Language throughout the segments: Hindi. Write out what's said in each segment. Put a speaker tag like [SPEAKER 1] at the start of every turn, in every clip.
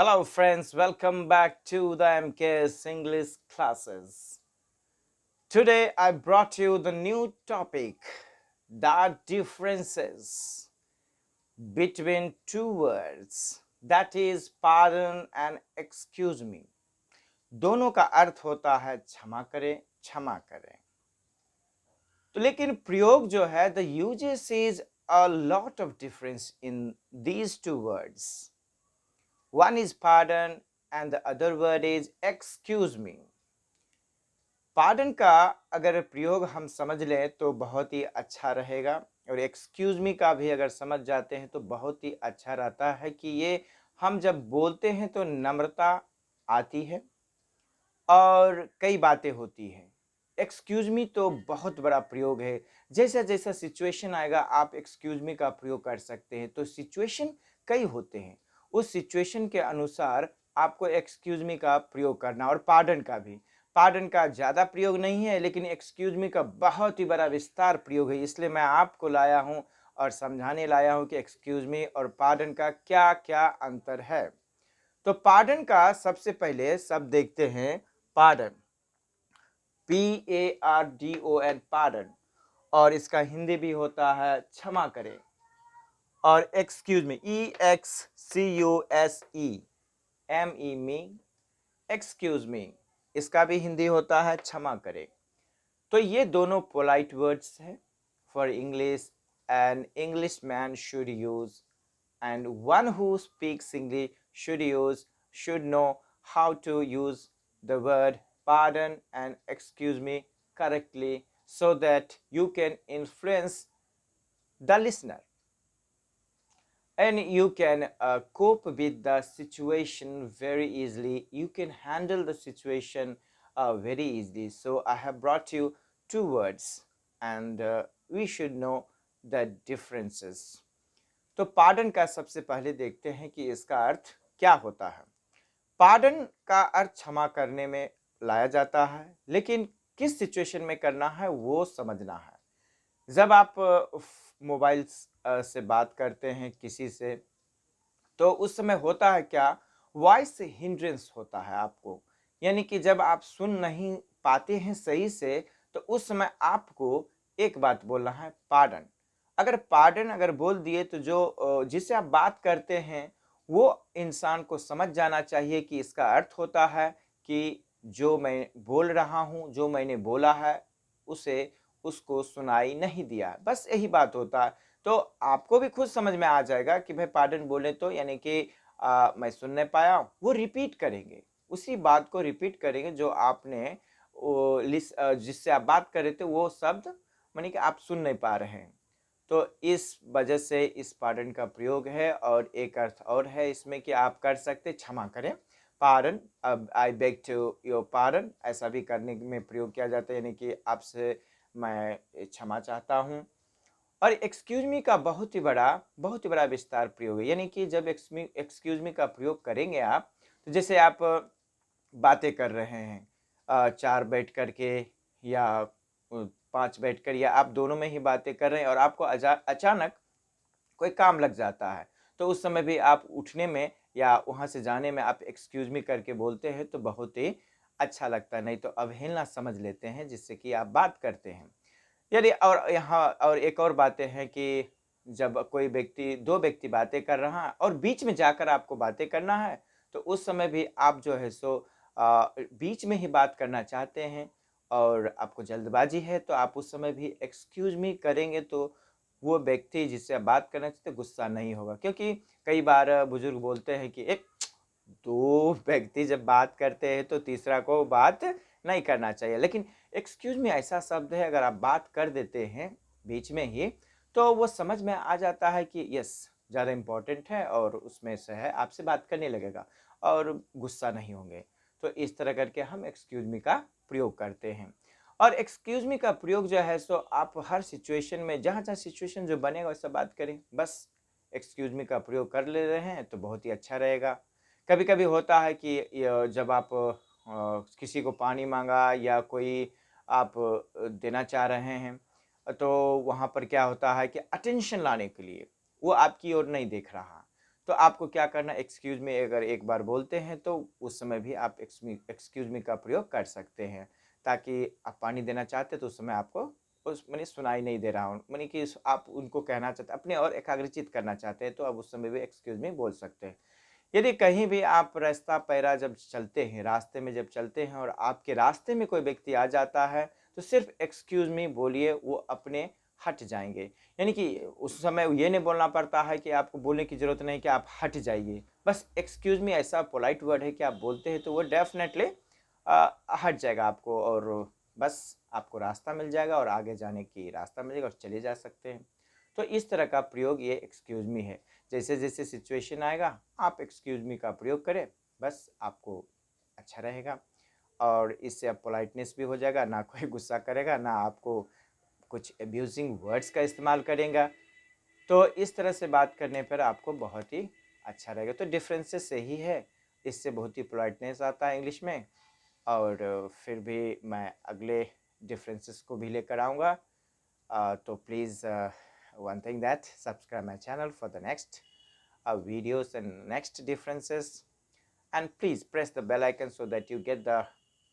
[SPEAKER 1] Hello, friends. Welcome back to the MKS English classes. Today, I brought you the new topic the differences between two words that is pardon and excuse me. दोनों का अर्थ होता है क्षमा करें, क्षमा करें. तो लेकिन प्रयोग जो है the uses is a lot of difference in these two words. One is pardon and the other word is excuse me. Pardon का अगर प्रयोग हम समझ लें तो बहुत ही अच्छा रहेगा और एक्सक्यूज मी का भी अगर समझ जाते हैं तो बहुत ही अच्छा रहता है कि ये हम जब बोलते हैं तो नम्रता आती है और कई बातें होती हैं. एक्सक्यूज मी तो बहुत बड़ा प्रयोग है. जैसा जैसा सिचुएशन आएगा आप एक्सक्यूज मी का प्रयोग कर सकते हैं. तो सिचुएशन कई होते हैं, उस सिचुएशन के अनुसार आपको एक्सक्यूज मी का प्रयोग करना. और पार्डन का भी, पार्डन का ज़्यादा प्रयोग नहीं है लेकिन एक्सक्यूज मी का बहुत ही बड़ा विस्तार प्रयोग है. इसलिए मैं आपको लाया हूँ और समझाने लाया हूँ कि एक्सक्यूज मी और पार्डन का क्या क्या अंतर है. तो पार्डन का सबसे पहले शब्द देखते हैं. पार्डन, PARDON, पार्डन, और इसका हिंदी भी होता है क्षमा करें. और एक्सक्यूज मी, EXCUSE, मी, एक्सक्यूज मी, इसका भी हिंदी होता है क्षमा करें. तो ये दोनों पोलाइट वर्ड्स हैं for English an English man should use and one who speaks English should know how to use the word pardon and excuse me correctly so that you can influence the listener and you can cope with the situation very easily. You can handle the situation very easily. So I have brought you two words and we should know the differences. तो पार्डन का सबसे पहले देखते हैं कि इसका अर्थ क्या होता है. पार्डन का अर्थ क्षमा करने में लाया जाता है, लेकिन किस सिचुएशन में करना है वो समझना है. जब आप मोबाइल से बात करते हैं किसी से, तो उस समय होता है क्या, वॉइस हिंड्रेंस होता है आपको. यानी कि जब आप सुन नहीं पाते हैं सही से, तो उस समय आपको एक बात बोलना है, पार्डन. अगर पार्डन अगर बोल दिए तो जो जिससे आप बात करते हैं वो इंसान को समझ जाना चाहिए कि इसका अर्थ होता है कि जो मैं बोल रहा हूँ, जो मैंने बोला है उसे उसको सुनाई नहीं दिया. बस यही बात होता है. तो आपको भी खुद समझ में आ जाएगा कि भाई पार्डन बोले तो यानी कि मैं सुन नहीं पाया. वो रिपीट करेंगे, उसी बात को रिपीट करेंगे जो आपने जिससे आप बात कर रहे थे वो शब्द मानी कि आप सुन नहीं पा रहे हैं. तो इस वजह से इस पार्डन का प्रयोग है. और एक अर्थ और है इसमें कि आप कर सकते क्षमा करें, पार्डन. अब I beg to your pardon ऐसा भी करने में प्रयोग किया जाता है, यानी कि आपसे मैं क्षमा चाहता हूँ. और एक्सक्यूज मी का बहुत ही बड़ा विस्तार प्रयोग है. यानी कि जब एक्सक्यूज मी का प्रयोग करेंगे आप, तो जैसे आप बातें कर रहे हैं चार बैठ करके या पांच बैठकर, या आप दोनों में ही बातें कर रहे हैं और आपको अचानक कोई काम लग जाता है, तो उस समय भी आप उठने में या वहां से जाने में आप एक्सक्यूज मी करके बोलते हैं तो बहुत ही अच्छा लगता है. नहीं तो अवहेलना समझ लेते हैं जिससे कि आप बात करते हैं. यदि और यहाँ और एक और बातें हैं कि जब कोई व्यक्ति, दो व्यक्ति बातें कर रहा है और बीच में जाकर आपको बातें करना है, तो उस समय भी आप जो है सो बीच में ही बात करना चाहते हैं और आपको जल्दबाजी है, तो आप उस समय भी एक्सक्यूज मी करेंगे तो वो व्यक्ति जिससे आप बात करना चाहते गुस्सा नहीं होगा. क्योंकि कई बार बुजुर्ग बोलते हैं कि एक दो व्यक्ति जब बात करते हैं तो तीसरा को बात नहीं करना चाहिए. लेकिन एक्सक्यूज मी ऐसा शब्द है, अगर आप बात कर देते हैं बीच में ही, तो वो समझ में आ जाता है कि यस ज़्यादा इम्पोर्टेंट है और उसमें से है, आपसे बात करने लगेगा और गुस्सा नहीं होंगे. तो इस तरह करके हम एक्सक्यूज मी का प्रयोग करते हैं. और एक्सक्यूज मी का प्रयोग जो है सो आप हर सिचुएशन में, जहाँ जहाँ सिचुएशन जो बनेगा वैसा बात करें. बस एक्सक्यूज मी का प्रयोग कर ले रहे हैं तो बहुत ही अच्छा रहेगा. कभी कभी होता है कि जब आप किसी को पानी मांगा या कोई आप देना चाह रहे हैं, तो वहाँ पर क्या होता है कि अटेंशन लाने के लिए वो आपकी ओर नहीं देख रहा, तो आपको क्या करना, एक्सक्यूज मी अगर एक बार बोलते हैं तो उस समय भी आप एक्सक्यूज मी का प्रयोग कर सकते हैं, ताकि आप पानी देना चाहते तो उस समय आपको उस मैंने सुनाई नहीं दे रहा हूँ, मैंने कि आप उनको कहना चाहते अपने और एकाग्रचित करना चाहते हैं तो आप उस समय भी एक्सक्यूज मी बोल सकते हैं। यदि कहीं भी आप रास्ता पैरा जब चलते हैं, रास्ते में जब चलते हैं और आपके रास्ते में कोई व्यक्ति आ जाता है तो सिर्फ एक्सक्यूज मी बोलिए, वो अपने हट जाएंगे। यानी कि उस समय ये नहीं बोलना पड़ता है कि आपको बोलने की जरूरत नहीं कि आप हट जाइए, बस एक्सक्यूज मी ऐसा पोलाइट वर्ड है कि आप बोलते हैं तो वो डेफिनेटली हट जाएगा आपको, और बस आपको रास्ता मिल जाएगा और आगे जाने की रास्ता मिलेगा और चले जा सकते हैं। तो इस तरह का प्रयोग ये एक्सक्यूज मी है। जैसे जैसे सिचुएशन आएगा आप एक्सक्यूज मी का प्रयोग करें, बस आपको अच्छा रहेगा, और इससे अब पोलाइटनेस भी हो जाएगा, ना कोई गुस्सा करेगा, ना आपको कुछ एब्यूजिंग वर्ड्स का इस्तेमाल करेंगे। तो इस तरह से बात करने पर आपको बहुत ही अच्छा रहेगा। तो डिफरेंसेस सही है, इससे बहुत ही पोलाइटनेस आता है इंग्लिश में, और फिर भी मैं अगले डिफरेंसेस को भी लेकर आऊँगा। तो please one thing that subscribe my channel for the next videos and next differences, and please press the bell icon so that you get the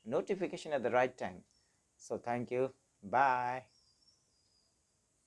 [SPEAKER 1] notification at the right time. So thank you, bye.